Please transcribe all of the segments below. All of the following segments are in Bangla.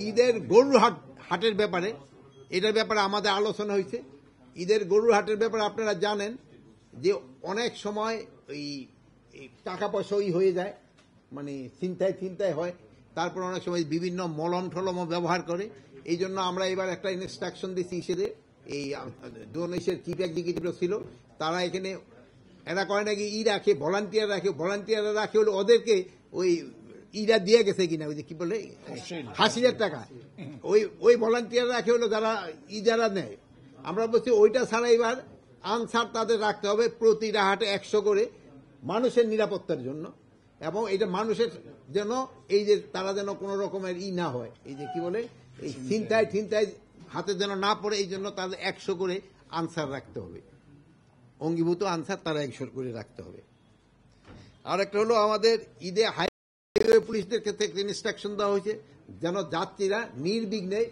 ঈদের গরুর হাটের ব্যাপারে, এটার ব্যাপারে আমাদের আলোচনা হয়েছে। ঈদের গরুর হাটের ব্যাপারে আপনারা জানেন যে অনেক সময় ওই টাকা পয়সা হয়ে যায়, মানে চিন্তায় হয়। তারপর অনেক সময় বিভিন্ন মলম ঠলমও ব্যবহার করে। এই জন্য আমরা এবার একটা ইনস্ট্রাকশন দিচ্ছি হিসেবে, এই ডোনেশের চিফ এক্সিকিউটিভ ছিল, তারা এখানে এরা করে নাকি রাখে, ভলান্টিয়াররা রাখে হলো ওদেরকে ওই ইরা দিয়ে গেছে কিনা, ওই যে কি বলে হাসিলের টাকা, ওই ভলান্টিয়ার রাখে হলো যারা ইজারা নেয়। আমরা বলছি ওইটা ছাড়া এবার আনসার তাদের রাখতে হবে প্রতি রাহাটে 100 করে, মানুষের নিরাপত্তার জন্য। এবং এটা মানুষের যেন এই যে তারা যেন কোনো রকমের না হয়, এই যে কি বলে এই চিন্তায় হাতে যেন না পড়ে, এই জন্য তাদের 100 করে আনসার রাখতে হবে, অঙ্গীভূত আনসার তারা 100 করে রাখতে হবে। আর একটা হলো আমাদের ঈদে হাইওয়ে পুলিশদের ক্ষেত্রে ইনস্ট্রাকশন দেওয়া হয়েছে যেন যাত্রীরা নির্বিঘ্নে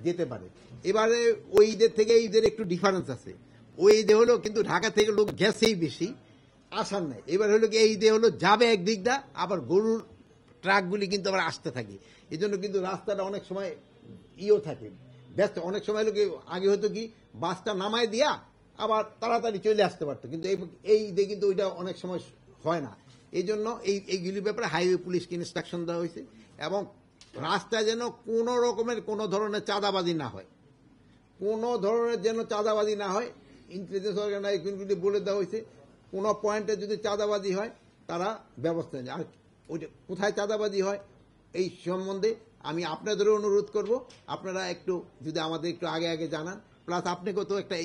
যেতে পারে। এবারে ওই ঈদের থেকে ঈদের একটু ডিফারেন্স আছে। ওই ঈদে হলো কিন্তু ঢাকা থেকে লোক গেছেই বেশি, আসার নাই। এবার হলো কি এই ঈদে হলো যাবে একদিক দা, আবার গরুর ট্রাকগুলি কিন্তু আবার আসতে থাকে। এই জন্য কিন্তু রাস্তাটা অনেক সময় থাকে ব্যস্ত। অনেক সময় হলো কি আগে হতো কি বাসটা নামায় দিয়া আবার তাড়াতাড়ি চলে আসতে পারতো, কিন্তু এই ঈদে কিন্তু ওইটা অনেক সময় হয় না। এই জন্য এইগুলির ব্যাপারে হাইওয়ে পুলিশকে ইনস্ট্রাকশন দেওয়া হয়েছে। এবং রাস্তায় যেন কোনো রকমের কোনো ধরনের চাঁদাবাজি না হয়, কোনো ধরনের যেন চাঁদাবাজি না হয়। ইন্টেলিজেন্স অর্গানাইজেশনগুলি বলে দেওয়া হয়েছে কোনো পয়েন্টে যদি চাঁদাবাজি হয় তারা ব্যবস্থা নেয়। আর ওইটা কোথায় চাঁদাবাজি হয় এই সম্বন্ধে আমি আপনাদেরও অনুরোধ করব, আপনারা একটু যদি আমাদের একটু আগে জানান। প্লাস আপনাকেও তো একটা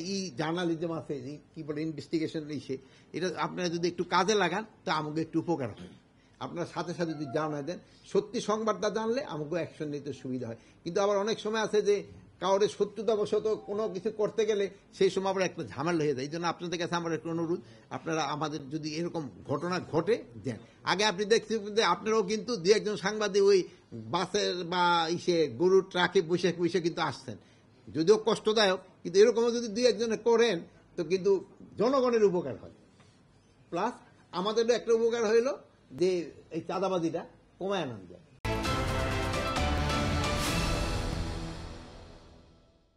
জার্নালিজম আছে, কি বলে ইনভেস্টিগেশন ইসে, এটা আপনারা যদি একটু কাজে লাগান তো আমাকে একটু উপকার হয়। আপনার সাথে যদি জানাই দেন, সত্যি সংবাদটা জানলে আমাকে অ্যাকশন নিতে সুবিধা হয়। কিন্তু আবার অনেক সময় আছে যে কাউরে শত্রুতাবশত কোনো কিছু করতে গেলে সেই সময় আবার একটা ঝামেলা হয়ে যায়। এই জন্য আপনাদের কাছে আমার একটু অনুরোধ, আপনারা আমাদের যদি এরকম ঘটনা ঘটে দেন। আগে আপনি দেখছেন যে আপনারাও কিন্তু দু একজন সাংবাদিক ওই বাসের বা গরুর ট্রাকে বসে কিন্তু আসছেন, যদিও কষ্টদায়ক, কিন্তু এরকমও যদি দুই একজনে করেন তো কিন্তু জনগণের উপকার হয়। প্লাস আমাদেরও একটা উপকার হইল যে এই চাঁদাবাজিটা কমায় আনা যায়।